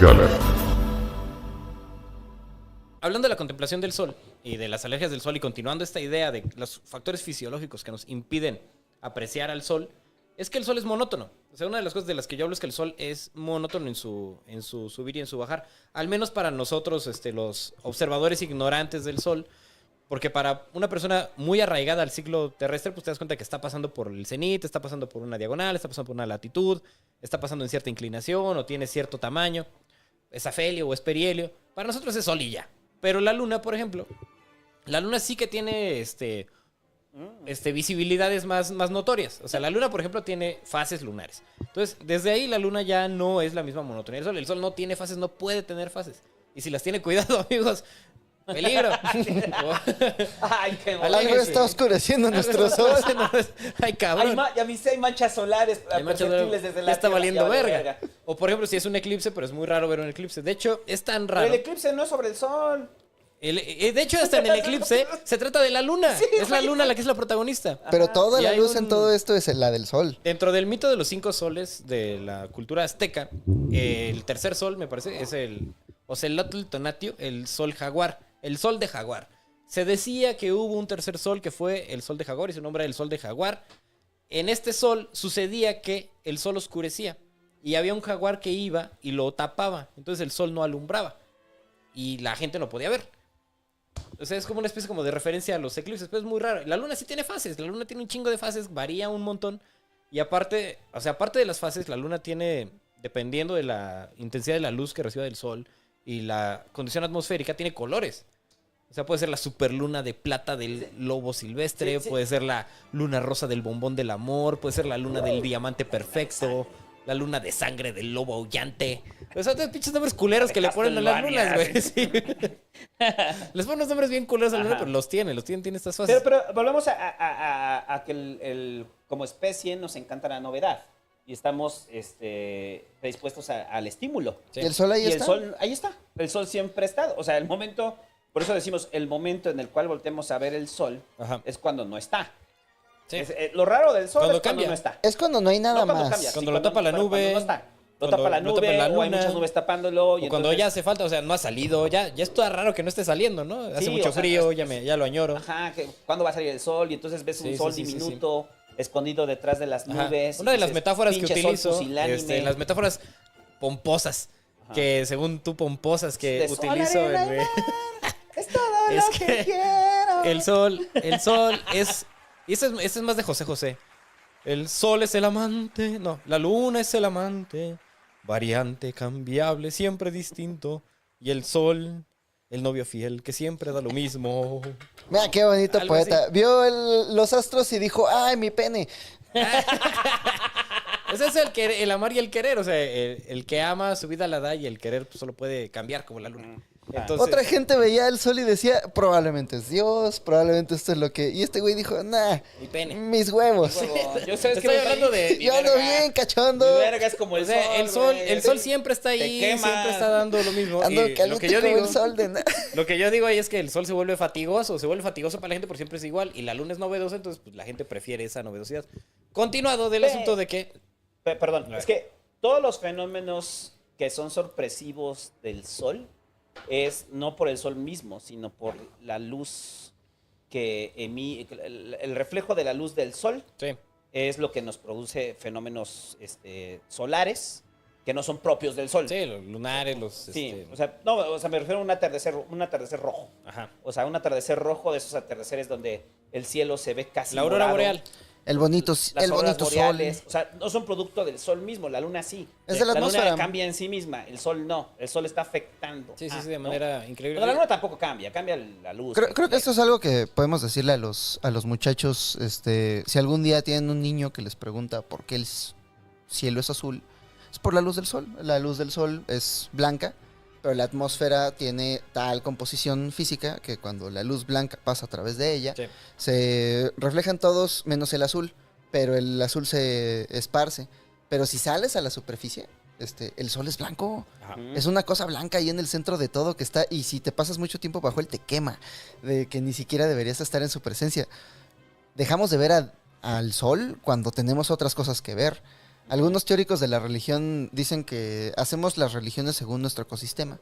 Gala. Hablando de la contemplación del sol y de las alergias del sol y continuando esta idea de los factores fisiológicos que nos impiden apreciar al sol, es que el sol es monótono. O sea, una de las cosas de las que yo hablo es que el sol es monótono en su subir y en su bajar. Al menos para nosotros, los observadores ignorantes del sol. Porque para una persona muy arraigada al ciclo terrestre, pues te das cuenta que está pasando por el cenit, está pasando por una diagonal, está pasando por una latitud, está pasando en cierta inclinación o tiene cierto tamaño. Es afelio o es perihelio. Para nosotros es sol y ya. Pero la luna, por ejemplo, la luna sí que tiene visibilidades más notorias. O sea, la luna, por ejemplo, tiene fases lunares. Entonces, desde ahí la luna ya no es la misma monotonía del sol. El sol no tiene fases, no puede tener fases. Y si las tiene, cuidado, amigos. Peligro. Ay, qué Algo está oscureciendo nuestros ojos. Ay, cabrón. Ya viste, hay manchas solares Hay manchas perceptibles solares. desde Ya la está Tierra, valiendo ya vale verga. O por ejemplo, si es un eclipse, pero es muy raro ver un eclipse. De hecho, es tan Pero raro. el eclipse no es sobre el sol. De hecho, hasta en el eclipse se trata de la luna. Sí, es la luna la que es la protagonista. Pero toda Y la hay luz en todo esto es la del sol. Dentro del mito de los 5 soles de la cultura azteca, el tercer sol, me parece, es el Ocelotl Tonatio, el sol jaguar, el sol de jaguar. Se decía que hubo un tercer sol que fue el sol de jaguar y su nombre era el sol de jaguar. En este sol sucedía que el sol oscurecía y había un jaguar que iba y lo tapaba. Entonces el sol no alumbraba y la gente no podía ver. O sea, es como una especie como de referencia a los eclipses, pero es muy raro. La luna sí tiene fases, la luna tiene un chingo de fases, varía un montón. Y aparte, aparte de las fases, la luna tiene, dependiendo de la intensidad de la luz que reciba del sol y la condición atmosférica, tiene colores. O sea, puede ser la superluna de plata del lobo silvestre, puede ser la luna rosa del bombón del amor, puede ser la luna del diamante perfecto, la luna de sangre del lobo aullante. O sea, estos pinches nombres culeros que le ponen a las lunas, güey. Sí. Les ponen unos nombres bien culeros a la luna, pero los tiene estas fases. Pero volvemos a que como especie nos encanta la novedad. Y estamos predispuestos al estímulo. Sí. ¿Y el sol ahí está? El sol, ahí está. El sol siempre está. O sea, el momento... Por eso decimos, el momento en el cual voltemos a ver el sol es cuando no está. Sí. Lo raro del sol Cuando es cambia. cuando no está. Es cuando no hay nada más. Cambia. Cuando lo tapa la nube. Cuando no está. Lo Cuando tapa la lo tapa nube, la o hay luna. muchas nubes tapándolo. O cuando ya hace falta, o sea, no ha salido, ya está raro que no esté saliendo, ¿no? Hace Sí, mucho o sea, frío, ya lo añoro. Ajá, cuando va a salir el sol y entonces ves un Sí, sol sí, sí, diminuto escondido detrás de las Ajá. nubes. Una de las metáforas que "Pinche sol utilizo, pusilánime". las metáforas pomposas, que según tú pomposas que De sol, utilizo arena y en... mar, es todo Es lo que que quiero. el sol es... Y este es más de José José. El sol es el amante, no, la luna es el amante, variante, cambiable, siempre distinto. Y el sol, el novio fiel, que siempre da lo mismo. Mira qué bonito Algo poeta. así. Vio los astros y dijo, ¡ay, mi pene! Ese es el amar y el querer. O sea, el que ama su vida la da y el querer pues, solo puede cambiar como la luna. Entonces, Otra gente veía el sol y decía, probablemente es Dios, probablemente esto es lo que... Y este güey dijo, nah, mi pene. mis huevos. Yo sabes Estoy hablando de... Yo ando bien, cachondo. Mi verga es como O el sea, sol. el sol siempre está Te ahí, quema. siempre está dando lo mismo. Ando Y caliente como el sol de nada. lo que yo digo ahí es que el sol se vuelve fatigoso para la gente porque siempre es igual y la luna es novedosa, entonces pues la gente prefiere esa novedosidad. Continuado del asunto de que Perdón, es que todos los fenómenos que son sorpresivos del sol es no por el sol mismo, sino por la luz que emite, el reflejo de la luz del sol sí, es lo que nos produce fenómenos solares que no son propios del sol. sí, los lunares, Sí, o sea, me refiero a un atardecer rojo. ajá. O sea, un atardecer rojo de esos atardeceres donde el cielo se ve casi La aurora morado. boreal. El bonito, Las el auroras bonito boreales, sol. o sea, no son producto del sol mismo, la luna sí. Es de la atmósfera. luna cambia en sí misma, el sol no, el sol está afectando. Sí, de de manera increíble. Pero la luna tampoco cambia la luz. Creo que esto es algo que podemos decirle a los muchachos, si algún día tienen un niño que les pregunta por qué el cielo es azul, es por la luz del sol. La luz del sol es blanca, pero la atmósfera tiene tal composición física que cuando la luz blanca pasa a través de ella, Sí. se reflejan todos menos el azul, pero el azul se esparce. Pero si sales a la superficie, el sol es blanco. Ajá. Es una cosa blanca ahí en el centro de todo que está, y si te pasas mucho tiempo bajo él te quema, de que ni siquiera deberías estar en su presencia. Dejamos de ver al sol cuando tenemos otras cosas que ver. Algunos teóricos de la religión dicen que hacemos las religiones según nuestro ecosistema.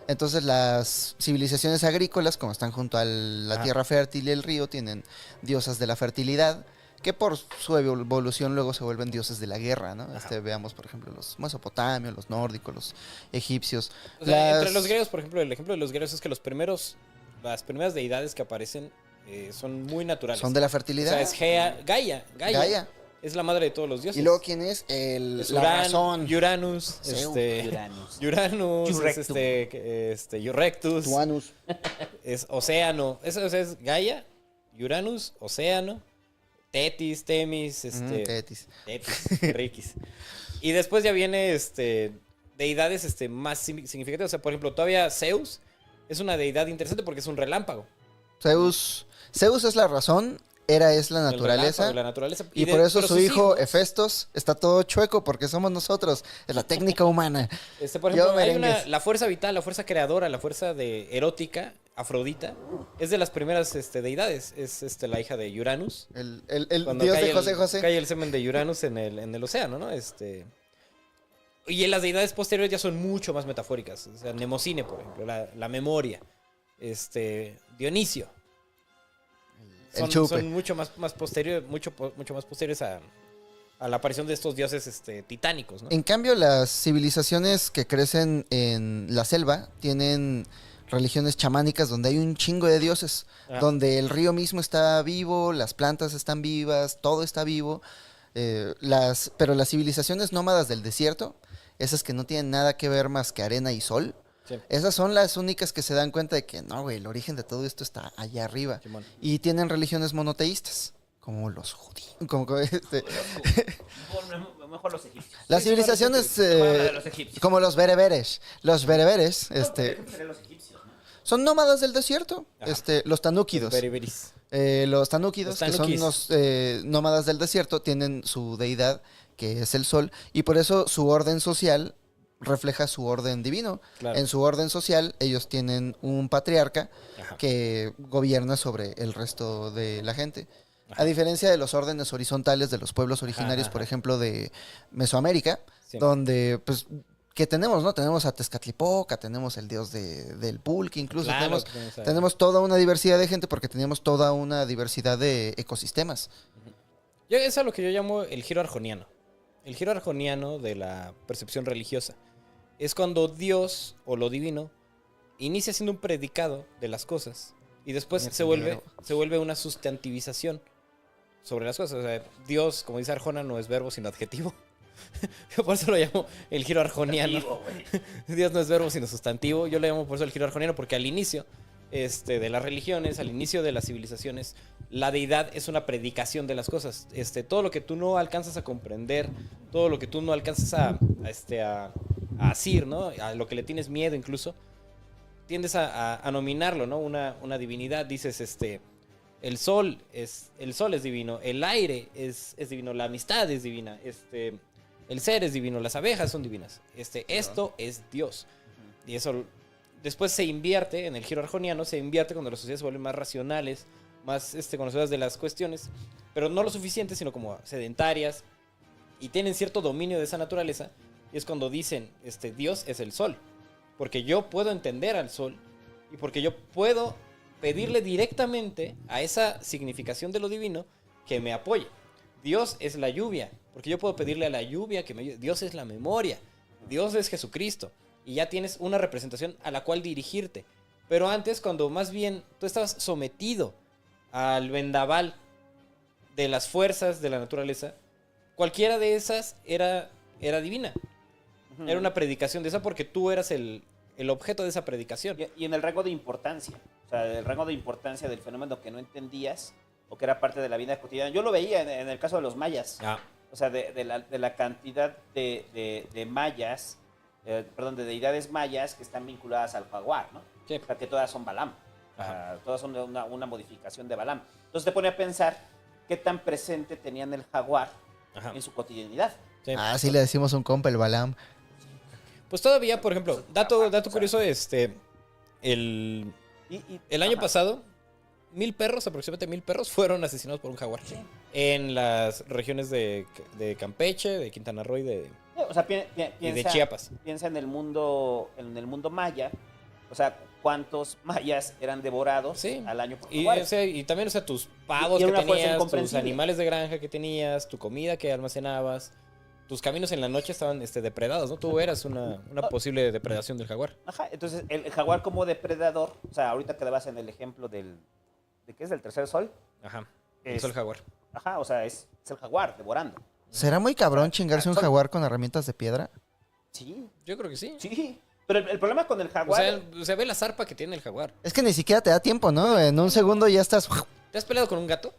Entonces las civilizaciones agrícolas, como están junto a la Ajá. tierra fértil y el río, tienen diosas de la fertilidad, que por su evolución luego se vuelven dioses de la guerra, ¿no? Ajá. Veamos, por ejemplo, los mesopotamios, los nórdicos, los egipcios. O sea, entre los griegos, por ejemplo, el ejemplo de los griegos es que las primeras deidades que aparecen son muy naturales. Son de la O fertilidad. sea, es Gaia. Gaia. Es la madre de todos los dioses. Y luego, ¿quién es? Es La razón. Uranus, Uranus. Uranus, es Yurectum. Eurectus, Tuanus. es Océano. Eso es Gaia, Uranus, Océano, Tetis, Temis, Tetis. Tetis, Riquis. Y después ya viene deidades más significativas. O sea, por ejemplo, todavía Zeus es una deidad interesante porque es un relámpago. Zeus es la razón, Hera es la El naturaleza. relámpago, la naturaleza. Y por eso pero su sus hijo hijos, Hefestos está todo chueco porque somos nosotros. Es la técnica humana. por Yo ejemplo, hay merengues. la fuerza vital, la fuerza creadora, la fuerza erótica, Afrodita, es de las primeras deidades. Es la hija de Uranus. El Cuando dios cae de José José. cae el semen de Uranus en el océano, ¿no? Y en las deidades posteriores ya son mucho más metafóricas. O sea, Mnemosine, por ejemplo, la memoria. Dionisio. El chupe. Son mucho más posteriores, mucho más posteriores a la aparición de estos dioses titánicos, ¿no? En cambio, las civilizaciones que crecen en la selva tienen religiones chamánicas donde hay un chingo de dioses, Ah. donde el río mismo está vivo, las plantas están vivas, todo está vivo. Pero las civilizaciones nómadas del desierto, esas que no tienen nada que ver más que arena y sol, Sí, esas son las únicas que se dan cuenta de que no, güey, el origen de todo esto está allá arriba. Simón. Y tienen religiones monoteístas, como los judíos. Mejor los egipcios. Las civilizaciones De los egipcios. como los bereberes. Los bereberes Serían los egipcios, ¿no? son nómadas del desierto. Ajá. Los tanúquidos. Beriberis. Los tanúquidos, Los que son tanuquis. los nómadas del desierto, tienen su deidad, que es el sol, y por eso su orden social refleja su orden divino. Claro. En su orden social, ellos tienen un patriarca Ajá. que gobierna sobre el resto de la gente. Ajá. A diferencia de los órdenes horizontales de los pueblos originarios, Ajá. por ejemplo, de Mesoamérica, Sí. donde, pues, ¿qué tenemos, no? Tenemos a Tezcatlipoca, tenemos el dios del pulque, incluso Claro, tenemos toda una diversidad de gente porque teníamos toda una diversidad de ecosistemas. Eso es a lo que yo llamo el giro arjoniano. El giro arjoniano de la percepción religiosa. Es cuando Dios o lo divino inicia siendo un predicado de las cosas y después se vuelve una sustantivización sobre las cosas. O sea, Dios, como dice Arjona, no es verbo sino adjetivo. Yo por eso lo llamo el giro arjoniano. Vivo, güey. Dios no es verbo sino sustantivo. Yo lo llamo por eso el giro arjoniano porque al inicio de las religiones, al inicio de las civilizaciones, la deidad es una predicación de las cosas. Todo lo que tú no alcanzas a comprender, todo lo que tú no alcanzas a asir, ¿no? A lo que le tienes miedo incluso, tiendes a nominarlo, ¿no? Una divinidad. Dices, el sol es divino, el aire es divino, la amistad es divina, el ser es divino, las abejas son divinas. Esto es Dios. Y eso después se invierte en el giro arjoniano, se invierte cuando las sociedades se vuelven más racionales, más conocedoras de las cuestiones, pero no lo suficiente, sino como sedentarias y tienen cierto dominio de esa naturaleza. Y es cuando dicen, Dios es el sol, porque yo puedo entender al sol y porque yo puedo pedirle directamente a esa significación de lo divino que me apoye. Dios es la lluvia, porque yo puedo pedirle a la lluvia que me ayude. Dios es la memoria, Dios es Jesucristo. Y ya tienes una representación a la cual dirigirte. Pero antes, cuando más bien tú estabas sometido al vendaval de las fuerzas de la naturaleza, cualquiera de esas era divina. Era una predicación de esa porque tú eras el objeto de esa predicación. Y en el rango de importancia. O sea, el rango de importancia del fenómeno que no entendías o que era parte de la vida cotidiana. Yo lo veía en el caso de los mayas. Ah, O sea, de la cantidad de mayas, de deidades mayas que están vinculadas al jaguar, ¿no? sí. O sea, que todas son Balam. Ajá. Todas son una modificación de Balam. Entonces te pone a pensar qué tan presente tenían el jaguar Ajá. en su cotidianidad. Sí. Ah, sí le decimos a un compa el Balam. Pues todavía, por ejemplo, dato curioso, el año pasado, 1000 perros, aproximadamente 1000 perros, fueron asesinados por un jaguar. en las regiones de Campeche, de Quintana Roo y de O sea, piensa, Chiapas. piensa en el mundo maya. O sea, ¿cuántos mayas eran devorados Sí. al año por Y, jaguares? o sea, y también, o sea, tus pavos Y que era una fuerza tenías, tus incomprensible. animales de granja que tenías, tu comida que almacenabas, tus caminos en la noche estaban depredados, ¿no? Tú eras una posible depredación del jaguar. Ajá, entonces el jaguar como depredador, o sea, ahorita que le vas en el ejemplo ¿de qué es? ¿Del tercer sol? Ajá. El Es- sol jaguar. Ajá, o sea, es el jaguar devorando. ¿Será muy cabrón chingarse un jaguar con herramientas de piedra? Sí, Yo creo que sí. sí. Pero el problema con el O jaguar... sea, se ve la zarpa que tiene el jaguar. Es que ni siquiera te da tiempo, ¿no? En un segundo ya estás... ¿Te has peleado con un gato?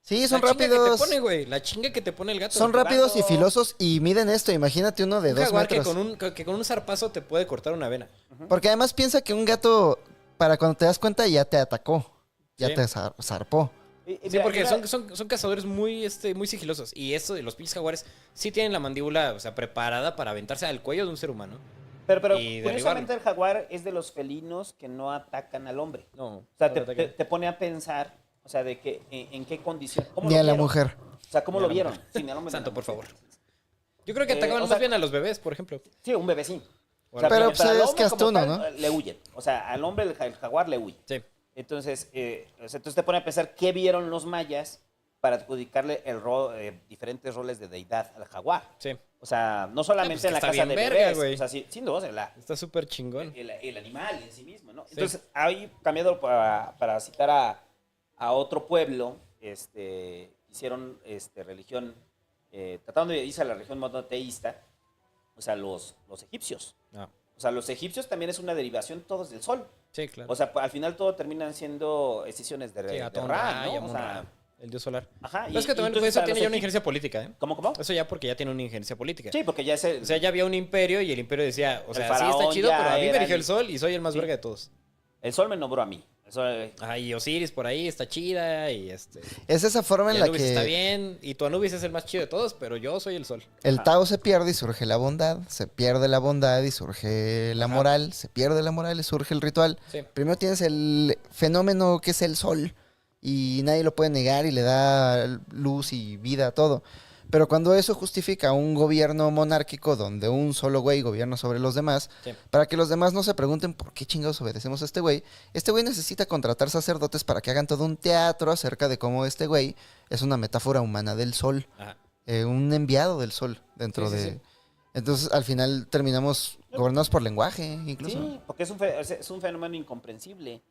Sí, son La chinga rápidos. que te pone, güey. La chinga que te pone el gato. Son güey. rápidos y Gato. filosos y miden esto. Imagínate uno de Un 2 jaguar metros. que con un zarpazo te puede cortar una vena. Porque además piensa que un gato, para cuando te das cuenta, ya te atacó. Ya Sí. te zarpó. y Sí, mira, porque mira, son cazadores muy sigilosos. Y eso de los pinches jaguares sí tienen la mandíbula, o sea, preparada para aventarse al cuello de un ser humano. Pero y curiosamente el jaguar es de los felinos que no atacan al hombre. No. O sea, no te, atacan. te pone a pensar, o sea, de que en qué condición. ¿Cómo Ni lo a la vieron? mujer. O sea, ¿cómo Ni a lo la vieron? mujer. Sí, ni al hombre ni a la Santo, por mujer. favor. Yo creo que atacaban o más sea- bien a los bebés, por ejemplo. Sí, un bebé sí. O a la Pero, niña. pues, al es hombre como castuno, tal, ¿no? Le huyen. O sea, al hombre el jaguar le huye. Sí. Entonces, entonces te pone a pensar qué vieron los mayas para adjudicarle diferentes roles de deidad al jaguar. Sí. O sea, no solamente pues que en la está casa bien de verga, bebés, güey. o sea, sin duda, Está súper chingón. el animal en sí mismo, ¿no? Sí. Entonces, ahí cambiado para citar a otro pueblo, hicieron religión, tratando de irse a la religión monoteísta, o sea, los egipcios. Ah, O sea, los egipcios también es una derivación todos del sol. sí, claro. O sea, al final todo terminan siendo escisiones de, Sí, de Atón Ra, Ra, ¿no? O Amon sea, Ra, el dios solar. ajá. Pero es que también entonces eso para tiene los ya una egip- injerencia política, ¿eh? ¿Cómo? Eso ya porque ya tiene una injerencia política. Sí, porque ya es el... O sea, ya había un imperio y el imperio decía, o El sea, sí está faraón chido, ya pero a mí me era eligió el- el sol y soy el más Sí. verga de todos. el sol me nombró a mí. Eso, Ajá, y Osiris por ahí está chida y Es esa forma y en la Anubis está que bien y tu Anubis es el más chido de todos, pero yo soy el sol. el Ajá. Tao se pierde y surge la bondad. Se pierde la bondad y surge la Ajá. moral. Se pierde la moral y surge el ritual. Sí. Primero tienes el fenómeno que es el sol y nadie lo puede negar y le da luz y vida a todo. Pero cuando eso justifica un gobierno monárquico donde un solo güey gobierna sobre los demás, Sí. para que los demás no se pregunten por qué chingados obedecemos a este güey necesita contratar sacerdotes para que hagan todo un teatro acerca de cómo este güey es una metáfora humana del sol, Ajá. un enviado del sol dentro Sí, sí, de... sí. Entonces al final terminamos gobernados por lenguaje incluso. sí, porque es un fenómeno incomprensible.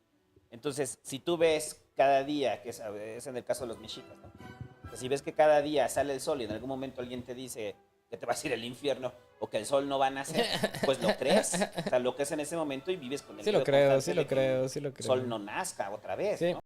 Entonces, si tú ves cada día, que es en el caso de los mexicas, ¿no? O sea, si ves que cada día sale el sol y en algún momento alguien te dice que te vas a ir al infierno o que el sol no va a nacer, pues lo crees. O sea, lo crees en ese momento y vives con el Sí lo miedo creo, constante sí de lo que creo, sí lo el creo. sol no nazca otra vez, Sí. ¿no?